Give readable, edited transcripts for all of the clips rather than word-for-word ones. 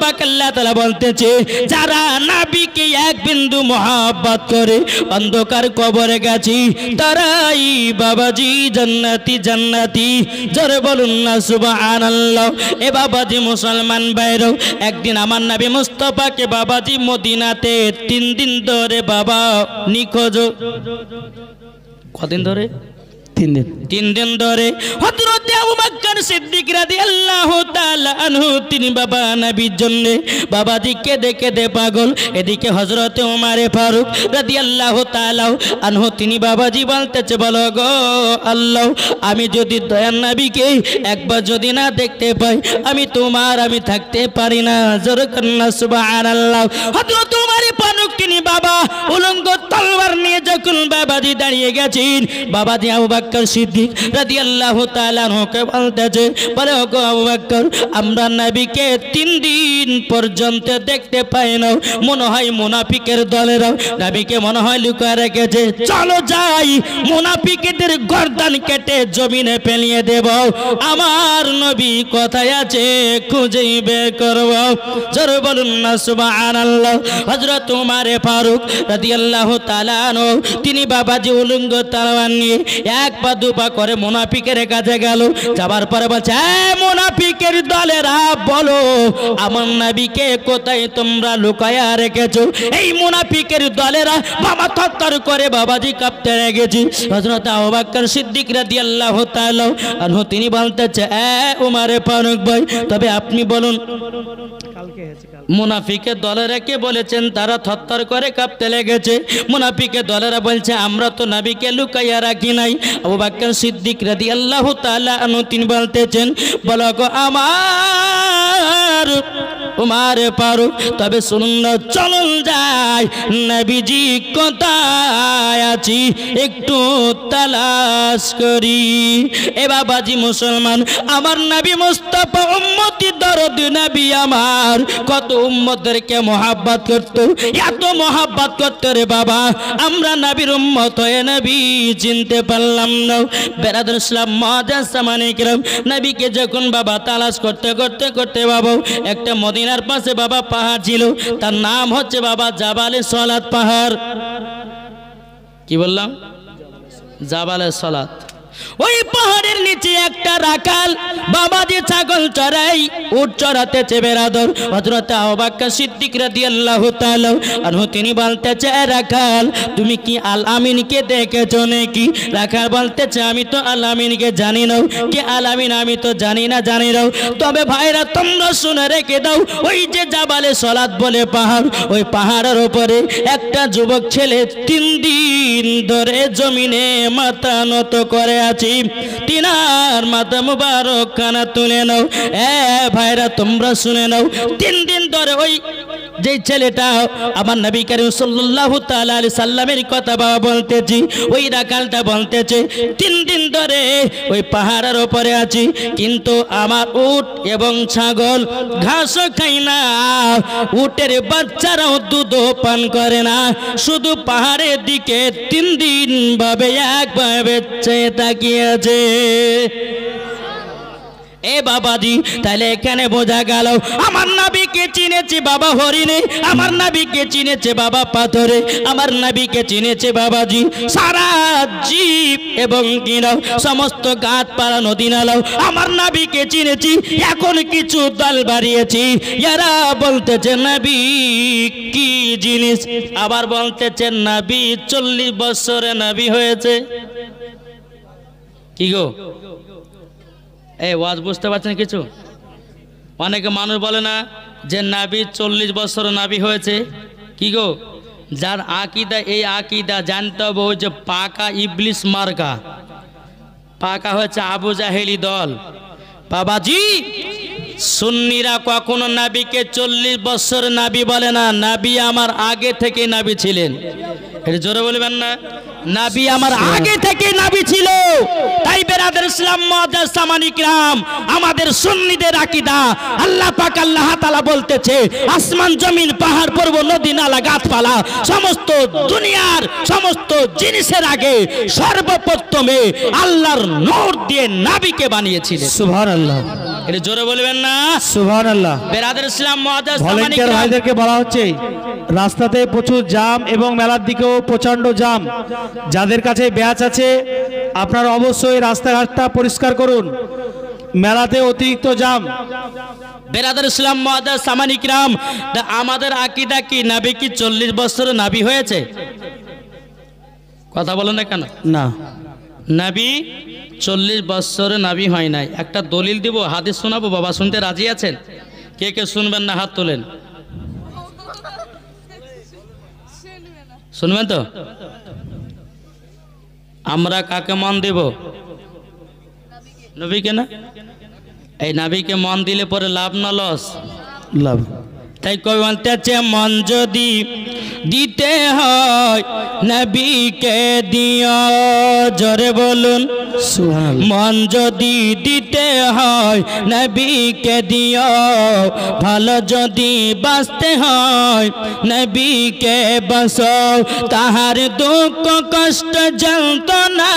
পাক আল্লাহ তাআলা বলতেছে যারা নবীকে এক বিন্দু মহব্বত করে অন্ধকার কবরে গেছে তারাই বাবাজি জান্নাতি জান্নাতি। জোরে বলুন না সুবহানাল্লাহ। এ বাবাজি মুসলমান ভাইরা, একদিন আমার নবী মুস্তাফাকে বাবাজি মদিনাতে 3 দিন ধরে বাবা নিখোঁজ। কদিন ধরে? 3 দিন ধরে হযরত আবু বকর সিদ্দিক রাদিয়াল্লাহু তাআলা আনহু তিনি বাবা নবীর জন্য বাবাজি কেঁদে কেঁদে পাগল। এদিকে হযরত ওমর ফারুক রাদিয়াল্লাহু তাআলা আনহু তিনি বাবাজি বলতেছে বলো গো আল্লাহ, আমি যদি দয়ার নবীকে একবার যদি না দেখতে পাই আমি থাকতে পারি না। জোরে কন্না সুবহানাল্লাহ। হযরত ওমর ফারুক তিনি বাবা উলঙ্গ তলোয়ার নিয়ে যখন বাবাজি দাঁড়িয়ে গেছেন, বাবাজি আবু বকর সিদ্দিক রাদিয়াল্লাহু তাআলা আনহুকে বলতেছে বলে ওগো আবু বকর, আমরা নবীকে 3 দিন পর্যন্ত দেখতে পাই না, মনে হয় মুনাফিকের দলেরা নবীকে মনে হয় লুকিয়ে রেখেছে, চলো যাই মুনাফিকদের গর্দান কেটে জমিনে ফেলিয়ে দেব, আমার নবী কোথায় আছে খুঁজে বের করব। জোরে বলুন না সুবহানাল্লাহ। হযরত ওমর ফারুক রাদিয়াল্লাহু তাআলা আনহু তিনি বাবাজি উলঙ্গ তলোয়ার নিয়ে এক পা দুপা করে মুনাফিকের কাছে গেল। যাবার পরে বলছে মুনাফিকের দলেরা বলো আমার নবীকে কোথায় তোমরা লুকায়া রেখেছো। এই মুনাফিকের দলেরা বাবা থরথর করে বাবাজি কাঁপতে লেগেছে। হযরত আবু বকর সিদ্দিক রাদিয়াল্লাহু তাআলা আনহু তিনি বলতেছে ওমর ফারুক ভাই, তবে আপনি বলুন মুনাফিকের দলেরা কে বলেছেন তারা থরথর করে কাঁপতে লেগেছে? মুনাফিকের দলেরা বলছে আমরা তো নবীকে লুকাইয়া রাখি নাই। আবু বকর সিদ্দিক রাদিয়াল্লাহু তাআলা আনহু তিনি বলতেছেন বলো গো আমার ওমর ফারুক, তবে শুনুন না, চলুন যাই নবীজি কোথায় আছি একটু তালাশ করি। এ বাবাজি মুসলমান, আমার নবী মুস্তাফা উম্মতি দরদ নবী আমার কত উম্মতদেরকে মহব্বত করত, এত মহব্বত করত রে বাবা, আমরা নবীর উম্মত হয়ে নবী চিনতে পারলাম না। বেরাদুল ইসলাম মুআজ্জাজ সামানে কিরাম, নবীকে যখন বাবা তালাশ করতে করতে করতে বাবা একটা মদিনার পাশে বাবা পাহাড় ছিল, তার নাম হচ্ছে বাবা জাবালে সলাত পাহাড়। কি বললাম? জাবালে সলাত। ওই পাহাড়ের নিচে একটা রাখাল বাবাজি ছাগল চড়াই উট চড়াতেছে বেরাদর। হযরত আবু বকর সিদ্দিক রাদিয়াল্লাহু তাআলা আনহু তিনি বলতেছে রাখাল তুমি কি আল আমিনকে দেখেছো নাকি? রাখাল বলতেছে আমি তো আল আমিনকে জানি না। কে আল আমিন? আমি তো জানি না। তবে ভাইরা তোমরা শুনে রেখে দাও, ওই যে জাবালে সলাত বলে পাহাড়, ওই পাহাড়ের উপরে একটা যুবক ছেলে 3 দিন ধরে জমিনে মাথা নত করে আছি, তিনার মাথা মুবারক খানা তুলে নাও। ভাইরা তোমরা শুনে নাও, 3 দিন ধরে ওই যে ছেলেটা আমার নবী করিম সাল্লাল্লাহু তাআলা আলাইহি সাল্লামের কথা বাবা বলতেছি, ওই রাখালটা বলতেছে 3 দিন ধরে ওই পাহাড়ের উপরে আছি, কিন্তু আমার উট এবং ছাগল ঘাসও খায় না, উটের বাচ্চারাও দুধও পান করে না, শুধু পাহাড়ের দিকে 3 দিন ভাবে একভাবে চেয়ে তাকিয়েছে। এ বাবাজি, তাহলে এখানে বোঝা গেল আমার নবীকে চিনেছে বাবা হরিণে, আমার নবীকে চিনেছে বাবা পাথরে, আমার নবীকে চিনেছে বাবাজি সারা জীব এবং কিনাও সমস্ত গাছ পাড়া নদী নালাও, আমার নবীকে চিনেছি। এখন কিছু দল বাড়িয়েছি, এরা বলতেছে নবী কি জিনিস, আবার বলতেছে নবী 40 বছরে নবী হয়েছে। কি গো এই ওয়াজ বুঝতে পারছেন কিছু? অনেকে মানুষ বলে না যে নবী 40 বছর নবী হয়েছে। কি গো, যার আকীদা এই আকীদা জানতে হবে, ওই যে পাকা ইবলিস মার্কা, পাকা হচ্ছে আবু জাহেলি দল। বাবাজি সুন্নিরা কখনো নবীকে 40 বছর নবী বলে না, নবী আমার আগে থেকে নবী ছিলেন। এটা জোরে বলবেন না? নাবি আমার আগে থেকে নাবি ছিল। তাই বেরাদার ইসলাম মুআজ্জাজ সামানি কিরাম, আমাদের সুন্নিদের আকীদা, আল্লাহ পাক আল্লাহ তাআলা বলতেছে আসমান জমিন পাহাড় পর্বত নদী নালা গাছপালা সমস্ত দুনিয়ার সমস্ত জিনিসের আগে সর্বপ্রথমে আল্লাহর নূর দিয়ে নাবিকে বানিয়েছিলেন। সুবহানাল্লাহ। এটা জোরে বলবেন না? সুবহানাল্লাহ। বেরাদার ইসলাম মুআজ্জাজ সামানি ভলান্টিয়ার কিরাম, ভাইদেরকে বলা হচ্ছে রাস্তাতে প্রচুর জাম এবং মেলার দিকেও প্রচন্ড জাম। যাদের কাছে ব্যাচ আছে আপনারা অবশ্যই রাস্তাঘাটটা পরিষ্কার করুন, মেলাতে অতিরিক্ত জাম। বেরাদার ইসলাম মুআজ্জাজ সামানি কিরাম, আমাদের আকীদা কি নবী কি 40 বছরে নবী হয়েছে? কথা বলেন না কেন? না, নবী 40 বছরে নবী হয় নাই। একটা দলিল দিব, হাদিস শোনাবো, বাবা শুনতে রাজি আছেন? কে কে শুনবেন না হাত তোলেন। শুনবেন তো? আমরা কাকে মন দেব? নবীকে না? এই নবীকে মন দিলে পরে লাভ না লস? লাভ। তাই কই বলতেছে মন যদি দিতে হয় নবীকে দিও, জোরে বলুন সুবহানাল্লাহ। মন যদি দিতে হয় নবীকে দিও, ভালো যদি বাঁচতে হয় নবীকে বাঁচাও, তাহার দুঃখ কষ্ট যন্ত্রণা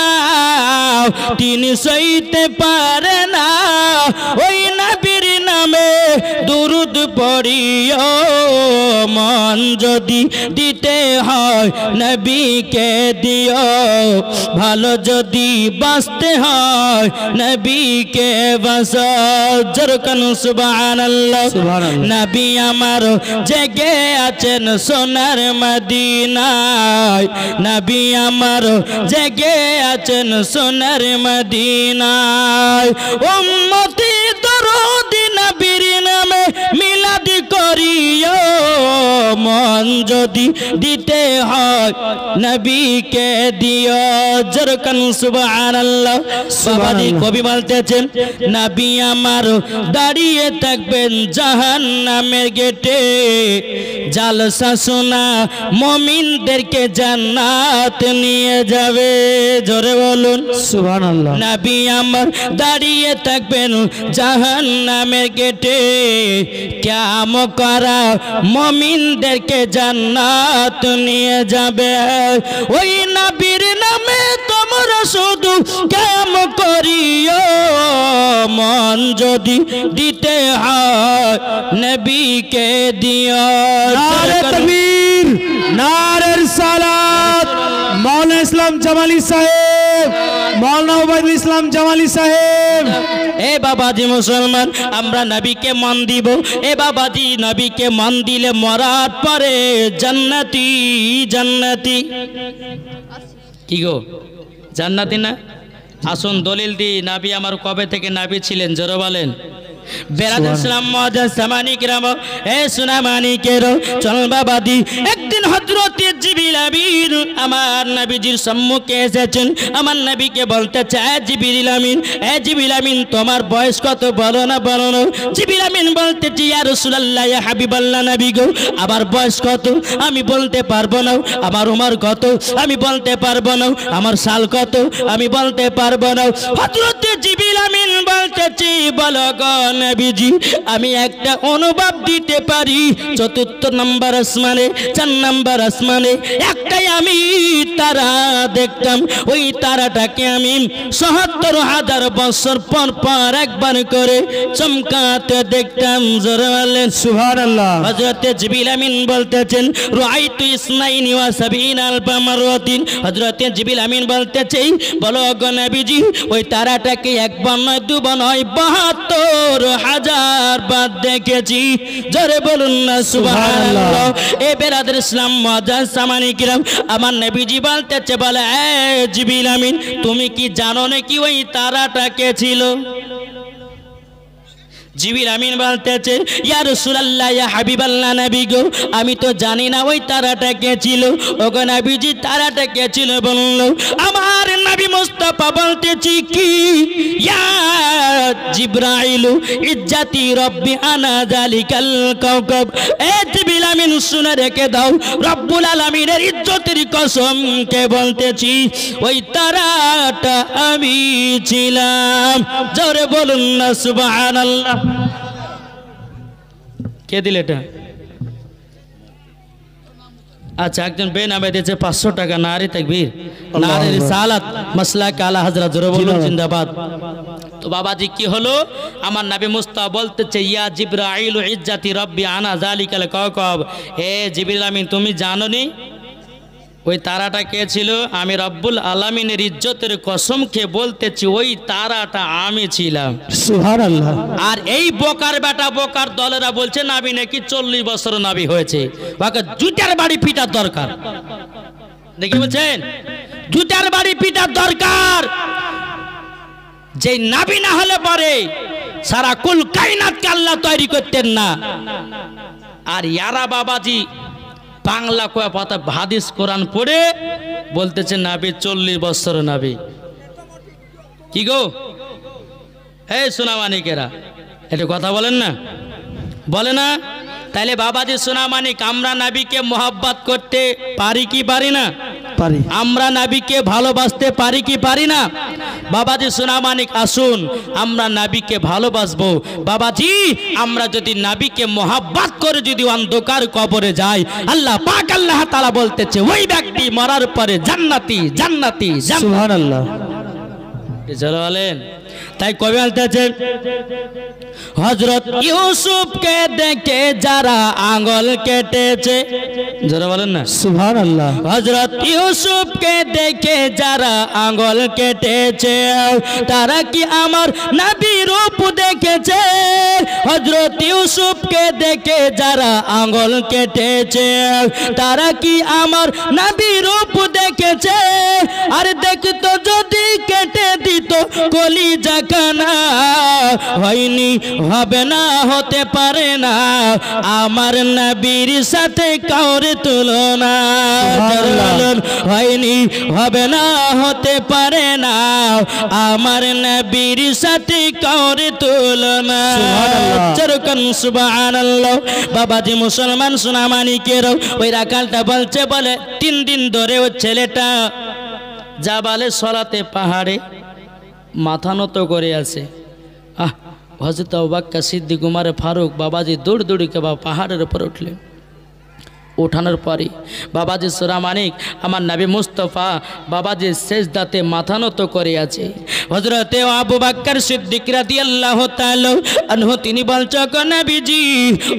তিনি সইতে পারে না, ওই নবীর নামে দুরুদ পড়িও। মন যদি দিতে হয় নবীকে দিও, ভালো যদি বাঁচতে হয় নবীকে বাঁচাও। জোরকান সুবহানাল্লাহ। সুবহানাল্লাহ। নবী আমার জেগে আছেন সোনার মদিনায়, নবী আমার জেগে আছেন সোনার মদিনায়, উম্মতি দরুদ নবীর নামে মিলাদ করিও। মন যদি দিতে হয় নবীকে দিও, জোরকান সুবহানাল্লাহ। বাবাজি কবি বলতেছেন নবী আমার দাঁড়িয়ে থাকবেন জাহান্নামের গেটে, জালসা শোনা মুমিনদেরকে জান্নাত নিয়ে যাবে। জোরে বলুন সুবহানাল্লাহ। নবী আমার দাঁড়িয়ে থাকবেন জাহান্নামের গেটে, কিয়াম করা মুমিনদেরকে জান্নাত নিয়ে যাবে। ওই নবীর নামে তোমরা শুধু কিয়াম করিও। মন যদি দিতে হয় নবীকে দিও। নারে তাকবীর, নারে রিসালাত। মাওলানা ইসলাম জামালি সাহেব, মাওলানা ওবায়দুল ইসলাম জামালি সাহেব। এ বাবাজি মুসলমান, আমরা নবীকে মন দিব। এ বাবাজি নবীকে মন দিলে মরার পরে জান্নাতি জান্নাতি। কি গো জান্নাতি না? আসুন দলিল দি, নবী আমার কবে থেকে নবী ছিলেন জোরে বলেন। বেরাদার ইসলাম মুআজ্জাজ সামানি কিরাম, এ সোনা মানিকেরো চল বাবাদি। একদিন হযরতে জিবরিল আমিন আমার নবীজির সম্মুখে এসেছেন। আমার নবীকে বলতে চায় জিবরিল আমিন, এ জিবরিল আমিন তোমার বয়স কত বলো না বলো না। জিবরিল আমিন বলতেছে ইয়া রাসূলুল্লাহ ইয়া হাবিবাল্লাহ নবী গো আমার বয়স কত আমি বলতে পারবো না, আমার উমর কত আমি বলতে পারবো না, আমার সাল কত আমি বলতে পারবো না। হযরতে জিবরিল আমিন বলতেছে বলো গো নবীজি আমি একটা অনুভব দিতে পারি। ৪র্থ নম্বর আসমানে ৪ নম্বর আসমানে একটাই আমি তারা দেখতাম, ওই তারাটাকে আমি ৭৭,০০০ বছর পর পর একবার করে চমকাতে দেখতাম। জোরে বলেন সুবহানাল্লাহ। হযরতে জিবরিল আমিন বলতেছেন রাআইতু ইসনাইনি ওয়া সাবিনা আলফা মাররাতিন। হযরতে জিবরিল আমিন বলতেছে বলো গো নবীজি ওই তারাটাকে একবার নয় দুবার নয় ৭২,০০০ বার দেখেছি। জোরে বলুন না সুবহানাল্লাহ। এ বেরাদার ইসলাম মুআজ্জাজ সামানি কিরাম, আমার নবীজি বলতেছে বলে এ জিবরিল আমিন তুমি কি জানো নাকি ওই তারাটা কে ছিল? জিবরিল আমিন বলতেছে ইয়া রাসূলুল্লাহ ইয়া হাবিবাল্লাহ নবী গো আমি তো জানি না ওই তারাটা কে ছিল। ওগো নবীজি তারাটা কে ছিল বলল। আমার নবী মুস্তাফা বলতেছি কি ইয়া জিবরাইল ইজ্জতি রব্বি আনা যালিকাল কাওকাব। এ জিবরিল আলামিন শুনে রেখে দাও, রব্বুল আলামিনের ইজ্জতের কসম কে বলতেছি ওই তারাটা আমি ছিলাম। জোরে বলুন না সুবহানাল্লাহ। কে দিল এটা? আচ্ছা, একজন বেনামে দিয়েছে 500 টাকা। নারী তাকবীর, নারী রিসালাত, মাসলাক আলা হযরত, জোরে বলুন জিন্দাবাদ। তো বাবাজি কি হলো, আমার নবী মুস্তাফা বলতেছে ইয়া জিবরাইল ইজ্জতি রব্বি আনা যালিকাল কাওকাব, হে জিবরিল আমিন তুমি জানোনি ওই তারাটা কে ছিল? আমি রব্বুল আলামিনের ইজ্জতের কসম খেয়ে বলতেছি ওই তারাটা আমি ছিলাম। সুবহানাল্লাহ। আর এই বোকার বেটা বোকার দলেরা বলছে নবী নাকি 40 বছর নবী হয়েছে, ওকে জুতার বাড়ি পিটার দরকার। দেখি বলছেন জুতার বাড়ি পিটার দরকার। যে নবী না হলে পরে সারা কুল কায়নাতকে আল্লাহ তৈরি করতেন না। আর ইয়ারা বাবাজি বাংলা কয়া পাতা হাদিস কোরআন পড়ে বলতেছে নবী 40 বছর নবী। কি গো এই সোনামানিকেরা, এটা কথা বলেন না, বলে না? তাইলে বাবাজি সোনামানিক, আমরা নবীকে মোহাব্বত করতে পারি কি পারি না? পারি। আমরা নবীকে ভালোবাসতে পারি কি পারি না? বাবাজি সোনামানিক আসুন আমরা নবীকে ভালোবাসবো। বাবাজি আমরা যদি নবীকে মোহাব্বত করে যদি অন্ধকার কবরে যাই, আল্লাহ পাক আল্লাহ তাআলা বলতেছে ওই ব্যক্তি মরার পরে জান্নাতি জান্নাতি। সুবহানাল্লাহ। চলো বলেন। তাই কবি বলতেছে হযরত ইউসুফকে দেখে যারা আঙ্গুল কেটেছে, যারা বলেন না সুবহানাল্লাহ। হযরত ইউসুফকে দেখে যারা আঙ্গুল কেটেছে তারা কি আমার নবীর রূপ দেখেছে? হযরত ইউসুফকে দেখে যারা আঙ্গুল কেটেছে তারা কি আমার নবীর রূপ দেখেছে? আর দেখতো যদি কেটে দিত কলিজা কানা, হয়নি হবে না হতে পারে না আমার নবীর সাথে কাউরে তুলনা। হয়নি হবে না হতে পারে না আমার নবীর সাথে কাউরে তুলনা। যেরকম সুবহানাল্লাহ। বাবাজি মুসলমান সোনামানিকের ওই রাখালটা বলছে, বলে 3 দিন ধরে ওই ছেলেটা জাবালে সলাতে পাহাড়ে মাথা নত করে আছে। হযরত আবু বকর সিদ্দিক উমর ফারুক বাবাজি দৌড় দৌড়ি কে পাহাড়ের উপর উঠলেন। ওঠানোর পরে বাবাজি সোনামানিক আমার নবী মুস্তাফা বাবাজি সেজদাতে মাথা নত করে আছে। হযরত আবু বকর সিদ্দিক রাদিয়াল্লাহু তাআলা আনহু তিনি বলছে গো নবীজি,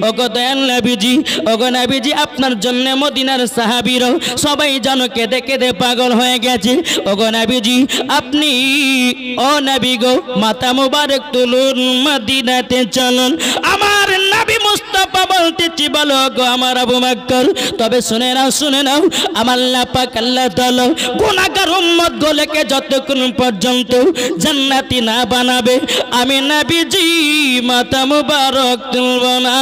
ও গো দয়াল নবীজি, ও গো নবীজি আপনার জন্য মদিনার সাহাবীরা সবাই যেন কেঁদে কেঁদে পাগল হয়ে গেছে। ও গো নবীজি আপনি, ও নবী গো মাথা মুবারক তুলুন, মদিনাতে চলুন। আমার নবী মুস্তাফা বলতেছি বলো গো আমার আবু বকর, তবে শুনে নাও শুনে নাও আমার আল্লাহ পাক আল্লাহ তাআলা গুনাহগার উম্মত গুলোকে যতক্ষণ পর্যন্ত জান্নাতি না বানাবে আমি নবীজি মাথা মুবারক তুলব না।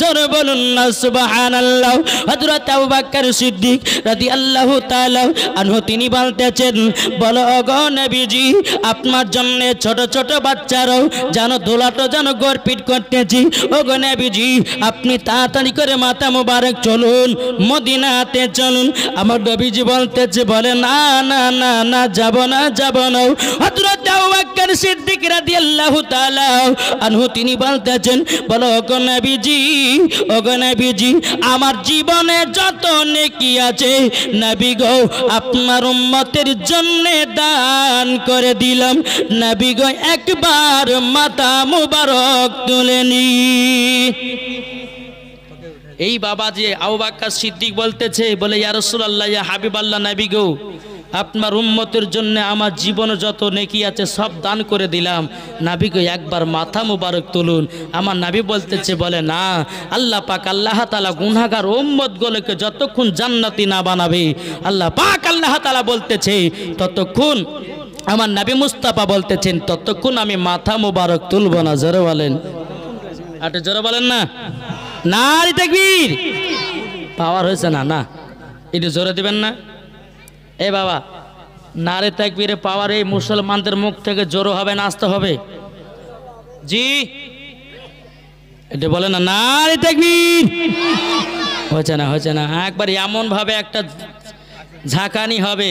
জোরে বলুন না সুবহানাল্লাহ। হযরত আবু বকর সিদ্দিক রাদিয়াল্লাহু তাআলা আনহু তিনি বলতেছেন বলো গো নবীজি আপনার জন্য ছোট ছোট বাচ্চারাও যেন দোলাটো যেন গর্পিত করতেছি। ও গো নবীজি আপনি তাড়াতাড়ি করে মাথা মুবারক চলুন, মদিনাতে চলুন। আমার নবীজি বলতেছে বলে না না না না যাব না যাব না। হযরত আবু বকর সিদ্দিক রাদিয়াল্লাহু তাআলা আনহু তিনি বলতেছেন বলো গো নবীজি, ও গো নবীজি আমার জীবনে যত নেকি আছে নবী গো আপনার উম্মতের জন্য দান করে দিলাম। নবী গো একবার মাথা মুবারক তুলেনি। এই বাবাজি আবু বকর সিদ্দিক বলতেছে বলে ইয়া রাসূলুল্লাহ ইয়া হাবিবাল্লাহ নবী গো আপনার উম্মতের জন্য আমার জীবনে যত নেকি আছে সব দান করে দিলাম। নবী গো একবার মাথা মুবারক তুলুন। আমার নবী বলতেছে বলে না আল্লাহ পাক আল্লাহ তাআলা গুনাহগার উম্মত গুলোকে যতক্ষণ জান্নাতি না বানাবে আল্লাহ পাক আল্লাহ তাআলা বলতেছে ততক্ষণ আমার নবী মুস্তাফা বলতেছেন ততক্ষণ আমি মাথা মুবারক তুলব না। জোরে বলেন, আরে জোরে বলেন না। নারী তাকবীর পাওয়ার হয়েছে না না একটু জোরে দিবেন না। এ বাবা নারী তাকবীরে পাওয়ার এই মুসলমানদের মুখ থেকে জোরো হবে না আসতে হবে জি এটা বলে না নারী তাকবীর। হচ্ছে না একবার এমনভাবে একটা ঝাঁকানি হবে,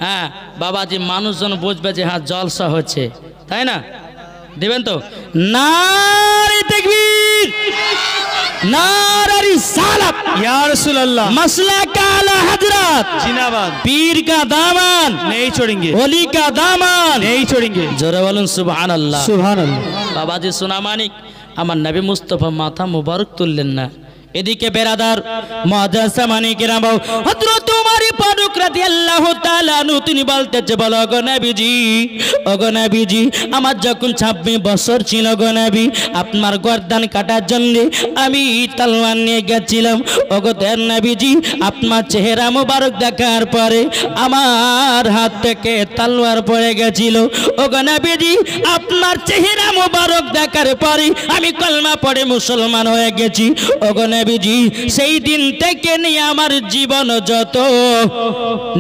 হ্যাঁ বাবাজি মানুষজন বুঝবে যে হ্যাঁ জলসা হচ্ছে, তাই না? দেবেন তো? নারে তাকবীর, নারে রিসালাত, ইয়া রাসূলুল্লাহ, मसला का आला हजरत, जिंदाबाद, पीर का दामन नहीं छोड़ेंगे, ओली का दामन नहीं छोड़ेंगे। जोरे बोलूं सुभान अल्लाह। सुभान अल्लाह। बाबाजी सोना मानिक আমার নবী মুস্তাফা মাথা মুবারক তুললেন না। এদিকে বেরাদার মুআজ্জাজা মানিকেরাম হযরত ওমর ফারুক রাদিয়াল্লাহু তাআলা আনহু তিনি বলতেছে, বলো গো নবীজি আমার যখন 26 বছর ছিল গো নবী, আপনার গর্দান কাটার জন্য আমি তলোয়ার নিয়ে গেছিলাম। ওগো দেন নবীজি, আপনার চেহারা মুবারক দেখার পরে আমার হাত থেকে তলোয়ার পড়ে গেছিল। ওগো নবীজি, আপনার চেহারা মুবারক দেখার পরে আমি কলমা পড়ে মুসলমান হয়ে গেছি। ওগো নবীজি, সেই দিন থেকে নিয়ে আমার জীবন যত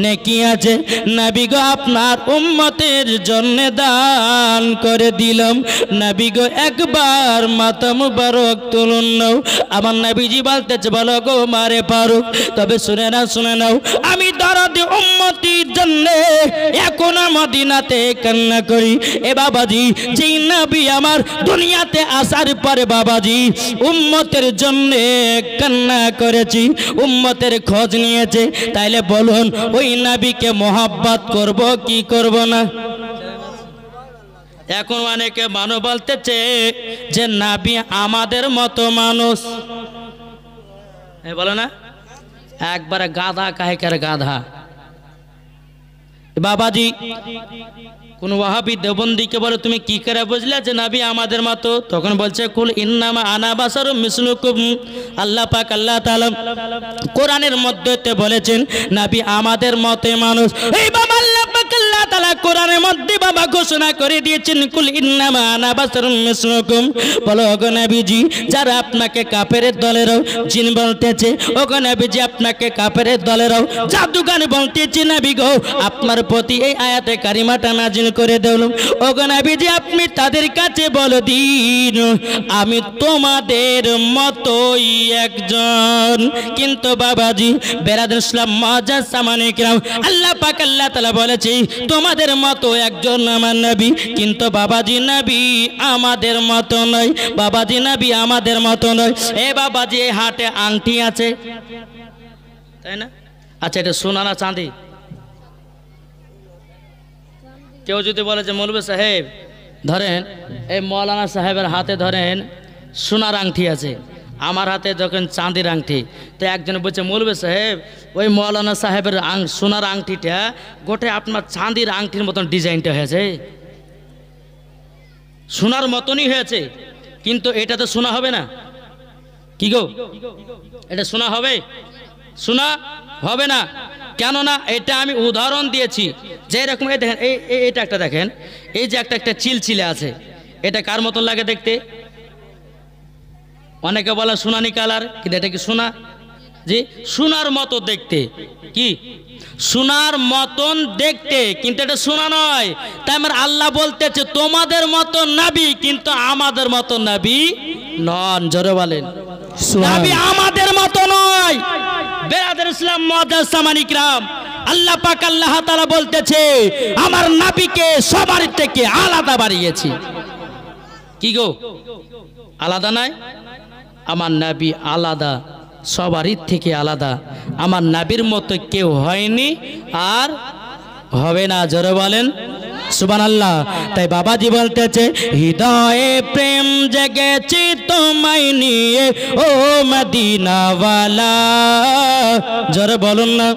নেকি আছে নবী গো আপনার উম্মতের জন্য দান করে দিলাম। নবী গো একবার মাথা মুবারক তুলুন নাও। আমার নবীজি বলতেছে, বলো গো মারে ফারুক, তবে শুনে নাও আমি দরদি উম্মতির জন্য এখন মদিনাতে কান্না করি। এ বাবাজি, যেই নবী আমার দুনিয়াতে আসার পরে বাবাজি উম্মতের জন্য কান্না করেছি, উম্মতের খোঁজ নিয়েছে, তাইলে বলুন ওই নবীকে মোহাব্বত করব কি করব না? এখন অনেকে মানুষ বলতেছে যে নবী আমাদের মতো মানুষ, বলো না একবারে গাধা কাহেকার গাধা। বাবাজি কোন ওয়াহাবি দেওবন্দিকে বলে তুমি কি করে বুঝলে যে নবী আমাদের মতো? তখন বলছে কুল ইন্নামা আনা বাশারুম মিসলুকুম। আল্লাহ পাক আল্লাহ তাআলা কোরআনের মধ্যে বলেছেন নবী আমাদের মতে মানুষ। এই বাবা আল্লাহ পাক আল্লাহ তাআলা কোরআনের মধ্যে বাবা ঘোষণা করে দিয়েছেন কুল ইন্নামা আনা বাশারুম মিসলুকুম। বলো ওগো নবীজি, যারা আপনাকে কাফেরের দলেরও জিন বলতেছে, ওগো নবীজি আপনাকে কাফেরের দলেরও জাদুগার বলতেছে, নবী গো আপনার প্রতি এই আয়াতে কারিমাটা নাজিল করে দিলাম। ওগো নবীজি আপনি তাদের কাছে বলে দিন আমি তোমাদের মতোই একজন। কিন্তু বাবাজি বেরাদার ইসলাম মুআজ্জাজা মানিকেরাম, আল্লাহ পাক আল্লাহ তাআলা বলেছে তোমাদের মতো একজন আমার নবী, কিন্তু বাবাজি নবী আমাদের মতো নয়। বাবাজি নবী আমাদের মতো নয়। এ বাবাজি এই হাতে আংটি আছে, তাই না? আচ্ছা এটা সোনা না চাঁদি? কেউ যদি বলে যে মৌলভী সাহেব ধরেন এই মৌলানা সাহেবের হাতে ধরেন সোনার আংটি আছে, আমার হাতে যখন চাঁদির আংটি, তো একজন বলছে মৌলভী সাহেব ওই মৌলানা সাহেবের সোনার আংটিটা গোটে আপনার চাঁদির আংটির মতন ডিজাইনটা হয়েছে, সোনার মতনই হয়েছে, কিন্তু এটা তো সোনা হবে না। কি গো, এটা সোনা হবে? সোনা হবে না। কেননা এটা আমি উদাহরণ দিয়েছি যে এরকম এই দেখেন এইটা একটা দেখেন, এই যে একটা চিলচিলে আছে, এটা কার মতন লাগে দেখতে? অনেকে বলে সোনানি কালার, কিন্তু এটা কি সোনা? জি সোনার মতো দেখতে। কি সোনার মতন দেখতে, কিন্তু এটা সোনা নয়। তাই আমার আল্লাহ বলতেছে তোমাদের মতো নবী কিন্তু আমাদের মতো নবী নন। জোরে বলেন নবী আমাদের মতো নয়। বেরাদার ইসলাম মুআজ্জাজা মানিকেরাম, আল্লাহ পাক আল্লাহ তাআলা বলতেছে আমার নবীকে সবার থেকে আলাদা বানিয়েছি। কি গো আলাদা নাই? আমার নবী আলাদা, সবারই থেকে আলাদা। আমার নবীর মতো কেউ হয়নি আর হবে না। জোরে বলেন সুবহানাল্লাহ। তাই বাবাজি বলতেছে হৃদয়ে প্রেম জেগেছে তোমায় নিয়ে ও মদিনাওয়ালা। জোরে বলুন না।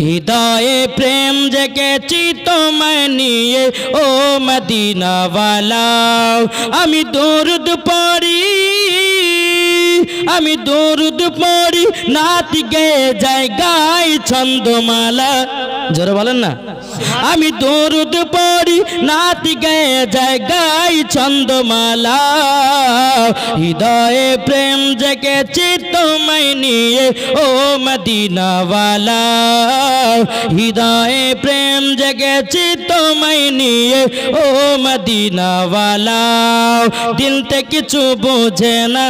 হৃদয়ে প্রেম জেগেছে তোমায় নিয়ে ও মদিনাওয়ালা। আমি দরুদ পড়ি নাত গে যায় গাই ছন্দমালা। জোরে বলেন না। আমি দরুদ পড়ি নাত গায়ে যায় গাই ছন্দমালা হৃদয়ে প্রেম জেগেছে তোমায় নিয়ে ও মদিনাওয়ালা হৃদয়ে প্রেম জেগেছে তোমায় নিয়ে ও মদিনাওয়ালা দিলতে কিছু বোঝে না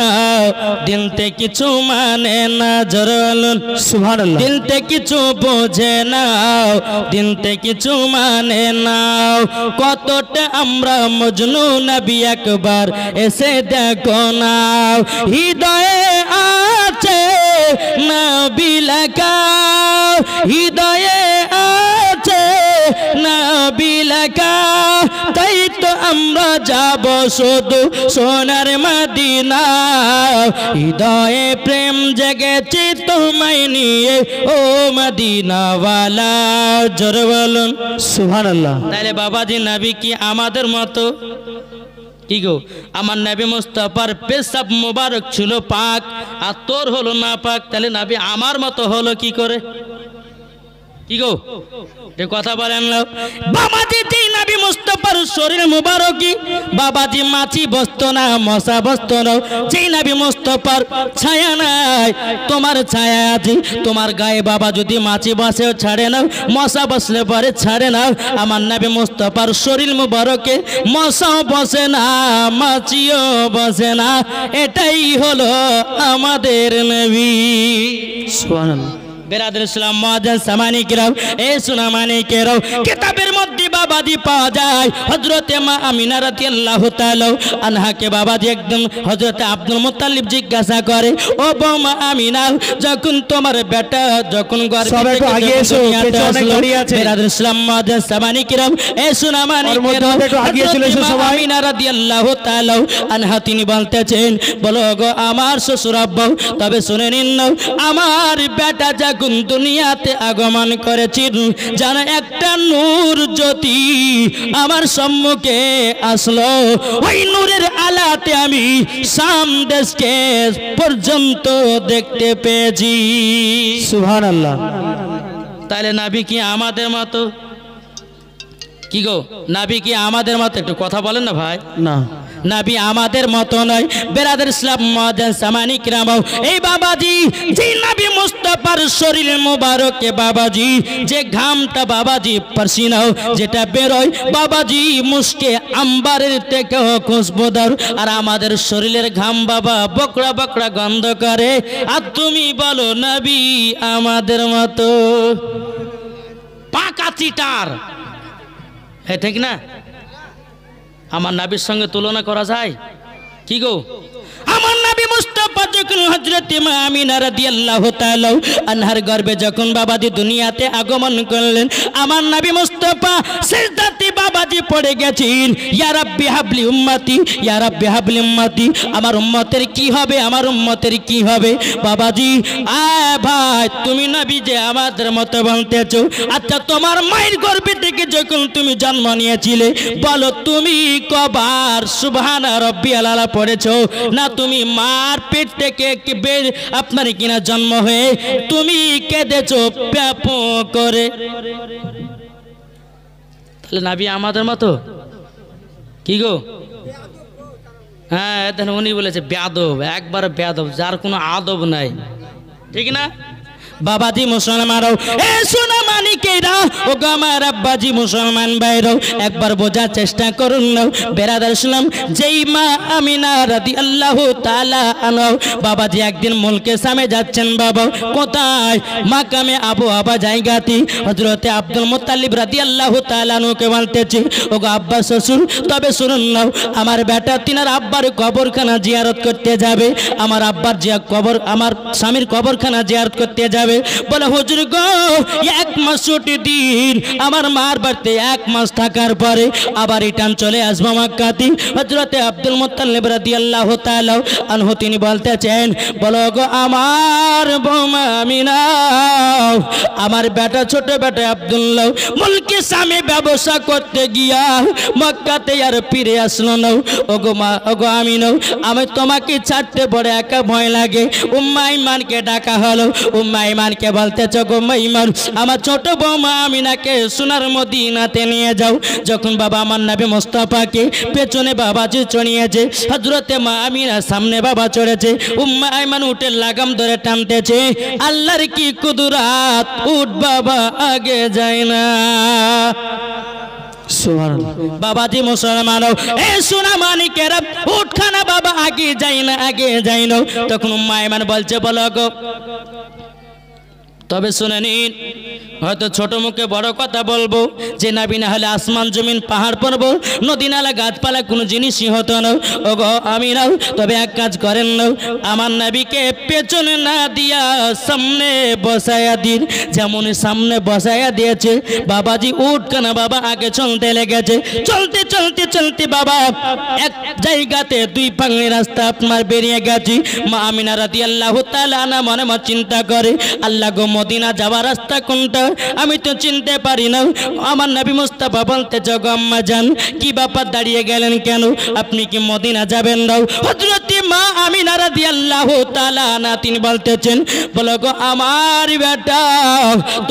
দিলতে কিছু মানে না জরলুন সুবহানাল্লাহ। দিলতে কিছু বোঝে না দিলতে কিছু মানে না কতটা আমরা মজনু নবী একবার এসে দেখো না হৃদয়ে আছে নবী লেখা হৃদয়ে আছে নবী লেখা তাই তো আমরা যাব শুধু সোনার মদিনা হৃদয়ে প্রেম জেগেছে তোমায় নিয়ে ও মদিনাওয়ালা জোরে বলুন সুবহানাল্লাহ। তাহলে বাবাজি নবী কি আমাদের মতো কি গো আমার নবী মুস্তাফার পেশাব মোবারক ছিল পাক আর তোর হলো না পাক তাহলে নবী আমার মতো হলো কি করে কি গো এ কথা বলেন না বাবাজি যেই নবী মুস্তাফার শরীর মুবারকি বাবাজি মাছি বসতো না মশা বসতো না যেই নবী মুস্তাফার ছায়া নাই তোমার ছায়া আছে তোমার গায়ে বাবা যদি মাছি বসেও ছাড়ে না মশা বসলে পরে ছাড়ে না আমার নবী মুস্তাফার শরীর মুবারকে মশাও বসে না মাছিও বসে না এটাই হলো আমাদের নবী সুবহানাল্লাহ। বেরাদুল ইসলাম মুআজ্জাজ সামানি কিরাম এ সুনামানি কিরাম কিতাবের মধ্যে বাবাজি পাওয়া যায় হযরতে মা আমিনা রাদিয়াল্লাহু তাআলা আনহাকে বাবাজি একদম হযরতে আব্দুল মুত্তালিব জিজ্ঞাসা করে ও বৌমা আমিনা যখন তোমার বেটা যখন গর্ভে সব একটু আগে এসো, পেছনে অনেক দাঁড়িয়ে আছে। বেরাদুল ইসলাম মুআজ্জাজ সামানি কিরাম এ সুনামানি ওর মধ্যে কিরাম একটু আগে চলে এসো সবাই। আমিনা রাদিয়াল্লাহু তাআলা আনহা তিনি বলতেছেন বলো গো আমার শ্বশুর আব্বা তবে শুনে নিন না আমার বেটা যখন দুনিয়াতে আগমন করেছি যেন একটা নূর জ্যোতি আমার সম্মুখে আসলো ওই নূরের আলাতে আমি শাম দেশকে পর্যন্ত দেখতে পেয়েছি সুবহানাল্লাহ। তাহলে নবী কি আমাদের মতো কি গো নবী কি আমাদের মতো একটু কথা বলেন না ভাই না নবী আমাদের মতো নয় বেরাদুল ইসলাম মুআজ্জাজ সামানি কিরাম এই বাবাজি যে নবী মুস্তাফার শরীর মোবারকে বাবাজি যে ঘামটা বাবাজি পারসিনা যেটা বেরোয় বাবাজি মুশকে আম্বারের থেকে খুশবুদার আর আমাদের শরীরের ঘাম বাবা বকড়া বকড়া গন্ধ করে আর তুমি বলো নবী আমাদের মতো পাকা চিটার হ্যাঁ ঠিক না আমার নবীর সঙ্গে তুলনা করা যায় কি গো আমার নবী মুস্তাফা যখন হযরতে মা আমিনা রাদিয়াল্লাহু তাআলা আনহার গর্ভে যখন বাবাজি দুনিয়াতে আগমন করলেন আমার নবী মুস্তাফা সিজদাতে বাবাজি পড়ে গেছেন ইয়া রাব্বি হাবলি উম্মতি ইয়া রাব্বি হাবলি উম্মতি আমার উম্মতের কি হবে আমার উম্মতের কি হবে বাবাজি ভাই তুমি নবী যে আমাদের মতো বলতেছো আচ্ছা তোমার মায়ের গর্ভে থেকে যখন তুমি জন্ম নিয়েছিলে বলো তুমি কবার সুবহানা রাব্বিয়াল আলা পড়েছো না তুমি মার পেট থেকে আপনার কিনা জন্ম হয়ে তুমি কেঁদেছো প্যাপ করে তাহলে নবী আমাদের মতো কি গো হ্যাঁ দেখেন উনি বলেছে বেয়াদব একবার বেয়াদব যার কোনো আদব নাই ঠিক না বাবাজি মুসলমানরাও এ সোনা মানিকেরা ও গো আমার আব্বাজি মুসলমান ভাইরাও একবার বোঝার চেষ্টা করুন না বেরাদার ইসলাম যেই মা আমিনা রাদিয়াল্লাহু তাআলা আনহা বাবাজি একদিন মুলকে সামে যাচ্ছেন বাবা কোথায় মাকামে আবু আবা জায়গাতে হযরতে আব্দুল মুত্তালিব রাদিয়াল্লাহু তাআলা আনহুকে বলতেছে ও গো আব্বা শ্বশুর তবে শুনুন না আমার বেটা তিনার আব্বার কবরখানা জিয়ারত করতে যাবে আমার আব্বার যে কবর আমার স্বামীর কবরখানা জিয়ারত করতে যাবে বলে হুজুর গো এক মাস ছুটি দিন আমার মার বাড়িতে এক মাস থাকার পরে আবার রিটার্ন চলে আসবো মক্কাতে হযরতে আব্দুল মুত্তালিব রাদিয়াল্লাহু তাআলা আনহু তিনি বলতেছেন বলো গো আমার বৌমা আমিনা আমার বেটা ছোট বেটা আব্দুল্লাহ মুলকি স্বামী ব্যবসা করতে গিয়া মক্কাতে আর ফিরে আসলো না ওগো মা ওগো আমিনা আমি তোমাকে ছাড়তে বড় একা ভয় লাগে উম্মা ইমানকে ডাকা হলো উম্মা মাইমানকে বলতেছে গো মাইমান আমার ছোট বৌমা আমিনাকে সোনার মদিনাতে নিয়ে যাও। যখন বাবা আমার নবী মুস্তাফাকে পেছনে বাবাজি চড়িয়েছে, হযরতে মা আমিনার সামনে বাবা চড়েছে, উম্মে আইমান উটের লাগাম ধরে টানতেছে। আল্লাহর কি কুদরাত, উট বাবা আগে যায় না। বাবাজি মুসলমান এ সোনা মানিকেরা উঠখানা বাবা আগে যাই না, আগে যাই না। তখন উম্মে আইমান বলছে বলো গো, তবে শুনে নিন, হয়তো ছোট মুখে বড় কথা বলবো যে নবী না হলে আসমান জমিন পাহাড় পর্বত নদী নালা গাছপালা কোনো জিনিসই হতো না। ও গো আমি নাও, তবে এক কাজ করেন না, আমার নবীকে পেছনে না দিয়া সামনে বসায়া দিন। যেমন সামনে বসায়া দিয়েছে বাবাজি উঠখানা বাবা আগে চলতে লেগেছে। চলতে চলতে চলতে বাবা এক জায়গাতে দুই পাঙ্গি রাস্তা আপনার বেরিয়ে গেছি। মা আমিনা রাদিয়াল্লাহু তাআলা আনহা মনে মনে চিন্তা করে, আল্লাহ গো মদিনা যাওয়ার রাস্তা কোনটা আমি তো চিনতে পারি না। আমার নবী মুস্তাফা বলতে জগো আম্মা জান কি ব্যাপার দাঁড়িয়ে গেলেন কেন, আপনি কি মদিনা যাবেন না? হযরতে মা আমিনা রাদিয়াল্লাহু তাআলা আনহা তিনি বলতেছেন বলো গো আমার বেটা,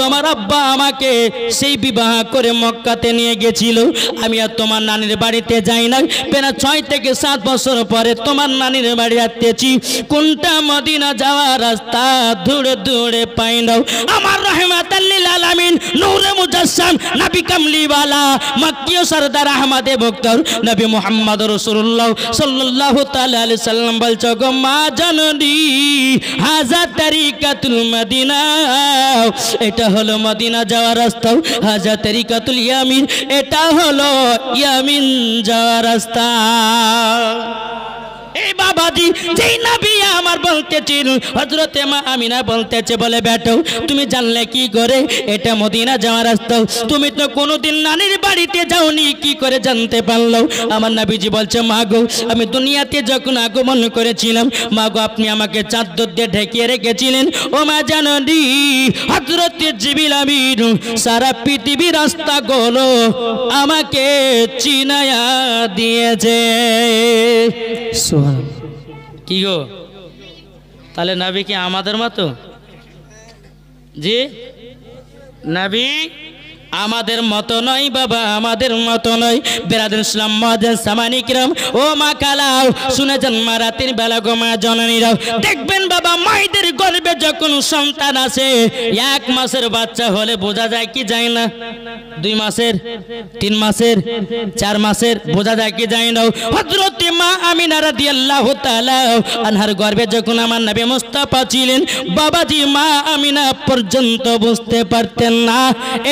তোমার আব্বা আমাকে সেই বিবাহ করে মক্কাতে নিয়ে গেছিল, আমি আর তোমার নানির বাড়িতে যাই না। প্রায় 6 থেকে 7 বছর পরে তোমার নানির বাড়ি আসতেছি। কোনটা মদিনা যাওয়ার রাস্তা দূরে দূরে পাই না। আমার রহমাতাল লিল আলামিন নূরে মুজাসসাম নবী কামলিওয়ালা মক্কি ও সরদার আহমদে বক্তর নবী মুহাম্মদ রাসূলুল্লাহ সাল্লাল্লাহু তাআলা আলাইহি সাল্লাম বলছো গো মা জাননি হাজা তরিকাতুল মদিনা, এটা হলো মদিনা যাওয়ার রাস্তা। হাজা তরিকাতুল ইয়ামিন, এটা হলো ইয়ামিন যাওয়ার রাস্তা। এই বাবাজি যেই নবী আমার বলতেছেন, হযরতে মা আমিনা বলতেছে বলে বেটো তুমি জানলে কি করে এটা মদিনা যাওয়ার রাস্তা? তুমি তো কোনোদিন নানির বাড়িতে যাওনি, কি করে জানতে পারলো? আমার নবীজি বলছে মা গো আমি দুনিয়াতে যখন আগমন করেছিলাম মা গো আপনি আমাকে চাদর দিয়ে ঢেকে রেখেছিলেন। ও মা জাননি হযরতে জিবরিল আমিন সারা পৃথিবীর রাস্তাগুলো আমাকে চিনায়া দিয়েছে। কি গো তাহলে নবী কি আমাদের মতো? জি নবী আমাদের মতো নয় বাবা, আমাদের মতো নয়। বেরাদুল ইসলাম মুআজ্জিন সামানি কিরাম ও মা কালাও শুনেছেন মা রাতের বেলা গো মা জননীরাও দেখবেন বাবা মায়েদের গর্ভে যখন সন্তান আসে 1 মাসের বাচ্চা হলে বোঝা যায় কি যায় না? 2 মাসের 3 মাসের 4 মাসের বোঝা যায় কি যায় না? হযরতে মা আমিনা রাদিয়াল্লাহু তাআলা আনহার গর্ভে যখন আমার নবী মুস্তাফা ছিলেন বাবাজি মা আমিনা পর্যন্ত বুঝতে পারতেন না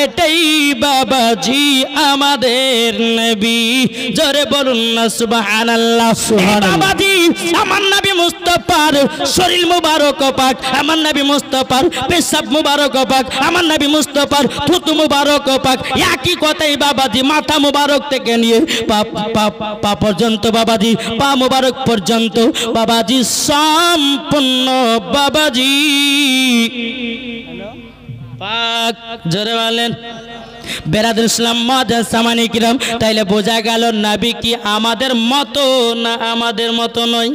এটাই বাবাজি আমাদের নবী। জোরে বলুন না সুবহানাল্লাহ। বাবাজি আমার নবী মুস্তাফার শরীর মুবারক পাক, আমার নবী মুস্তাফার পেশাব মুবারক পাক, আমার নবী মুস্তাফার থুতু মুবারক পাক, একই কথাই বাবাজি মাথা মুবারক থেকে নিয়ে পা পর্যন্ত বাবাজি পা মুবারক পর্যন্ত বাবাজি সম্পূর্ণ বাবাজি পাক। জোরে বলেন বেরাদুল ইসলাম মুআজ্জিন সামানি কিরাম। তাইলে বোঝা গেল নবী কি আমাদের মতো না আমাদের মতো নয়?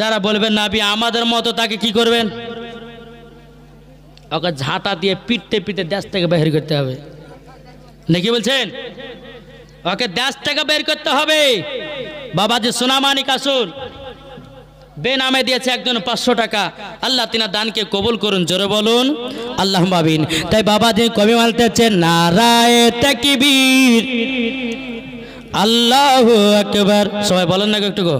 যারা বলবে নবী আমাদের মতো তাকে কি করবেন? ওকে ঝাঁটা দিয়ে পিটতে পিটতে দেশ থেকে বের করতে হবে, নাকি বলছেন? ওকে দেশ থেকে বের করতে হবে। বাবাজি সোনামানিক আসুন বেনামে দিয়েছে একজন 500 টাকা, আল্লাহ তিনার দানকে কবুল করুন। জোরে বলুন আল্লাহুম্মা আমিন। তাই বাবাজি কবি বলতেছে নারায়ে তাকবীর আল্লাহু আকবার। সবাই বলেন না একটু গো।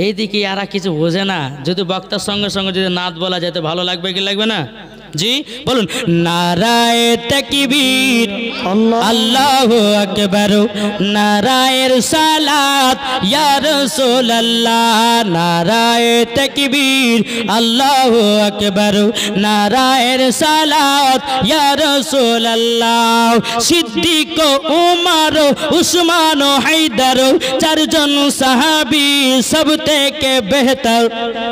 এইদিকে আর কিছু বোঝে না, যদি বক্তার সঙ্গে সঙ্গে যদি নাত বলা যেত ভালো লাগবে কি লাগবে না? জি বলুন নারায়ে তাকবীর আল্লাহু আকবার, নারায়ে রিসালাত ইয়া রাসূলুল্লাহ, নারায়ে তাকবীর আল্লাহু আকবার, নারায়ে রিসালাত ইয়া রাসূলুল্লাহ। সিদ্দিক উমর উসমান হায়দার 4 জন সাহাবী সব থেকে বেহতর।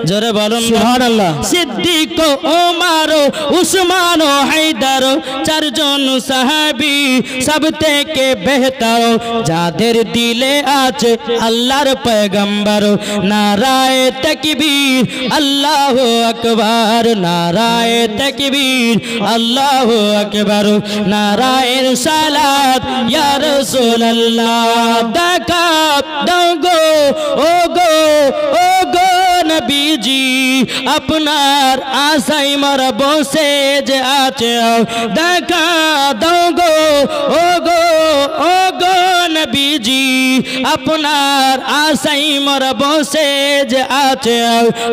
জোরে বলুন সুবহানাল্লাহ। সিদ্দিক উমর উসমান ও হায়দার চারজন সাহাবী সব থেকে বেহতর যাদের দিলে আছে আল্লাহর পয়গম্বর নারায়ে তাকবীর আল্লাহু আকবার নারায়ে তাকবীর আল্লাহু আকবার নারায়ে সালাত ইয়া রাসূলুল্লাহ দেখা দাও গো ও গো নবীজি আপনার আশায় মোরা বসে যে আছে দেখা দাও গো ও গো নবীজি আপনার আশায় মোরা বসে যে আছে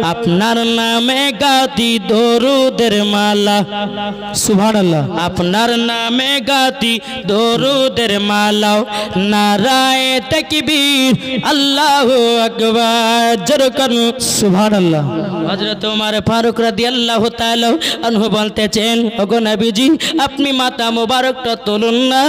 আপনার নামে গাতি দরুদের মালা সুবহানাল্লাহ আপনার নামে গাতি দরুদের মালা নারায়ে তাকবীর আল্লাহু আকবার জোরে করুন সুবহানাল্লাহ। হযরত ওমর ফারুক রাদিয়াল্লাহু তাআলা আনহু বলতেছেন ওগো নবীজি আপনি মাথা মোবারকটা তুলুন না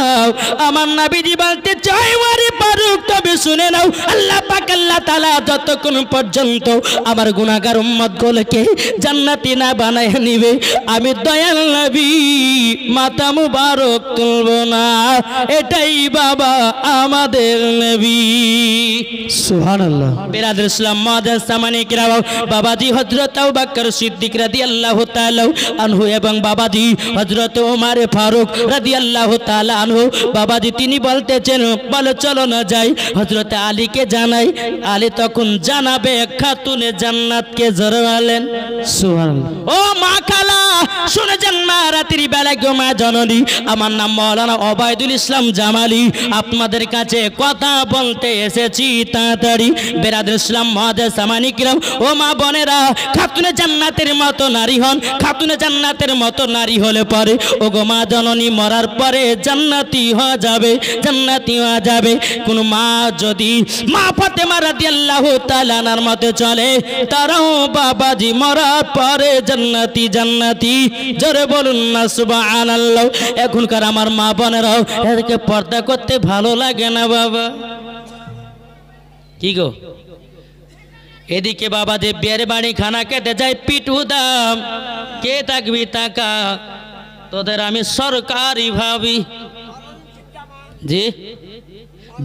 আমার নবীজি বলতে চাই ওরে ফারুক তবে শুনে নাও আল্লাহ পাক আল্লাহ তাআলা যতক্ষণ পর্যন্ত আমার গুনাহগার উম্মত গুলোকে জান্নাতি না বানায় নিবে আমি দয়াল নবী মাথা মোবারক তুলব না এটাই বাবা আমাদের নবী সুবহানাল্লাহ। বিরাদর ইসলাম মুআজ্জাজ সামানি কিরাম বাবাজি হযরত আবু বকর সিদ্দিক রাদিয়াল্লাহু তাআলা আনহু এবং বাবাজি হযরত ওমর ফারুক রাদিয়াল্লাহু তাআলা আনহু বাবাজি তিনি বলতেছেন বলো চলো না যাই হযরত আলীকে জানাই আলী তখন জানাবে খাতুনে জান্নাতকে জড়ালেন সুবহানাল্লাহ। ও মা খালা শুনে যান মা রাতের বেলায় গো মা জননী আমার নাম মাওলানা ওবায়দুল ইসলাম জামালি আপনাদের কাছে কথা বলতে এসেছি তাড়াতাড়ি বিরাদর ইসলাম মুআজ্জাজ সামানি কিরাম ও মা বোনেরা খাতুনে জান্নাতের মতো নারী হন খাতুনে জান্নাতের মতো নারী হলে পরে ও গো মা জননী মরার পরে জান্নাতি হয়ে যাবে কোন মা যদি মা ফাতেমা রাদিয়াল্লাহু তাআলা আনহার মতে চলে তারাও বাবাজি মরার পরে জান্নাতি জোরে বলুন না সুবহানাল্লাহ। এখনকার আমার মা বোনেরাও এদেরকে পর্দা করতে ভালো লাগে না বাবা কি গো এদিকে বাবা যে বিয়ের বাড়ি খানা খেতে যায় পিটু দাম কে থাকবি টাকা তোদের আমি সরকারি ভাবি জি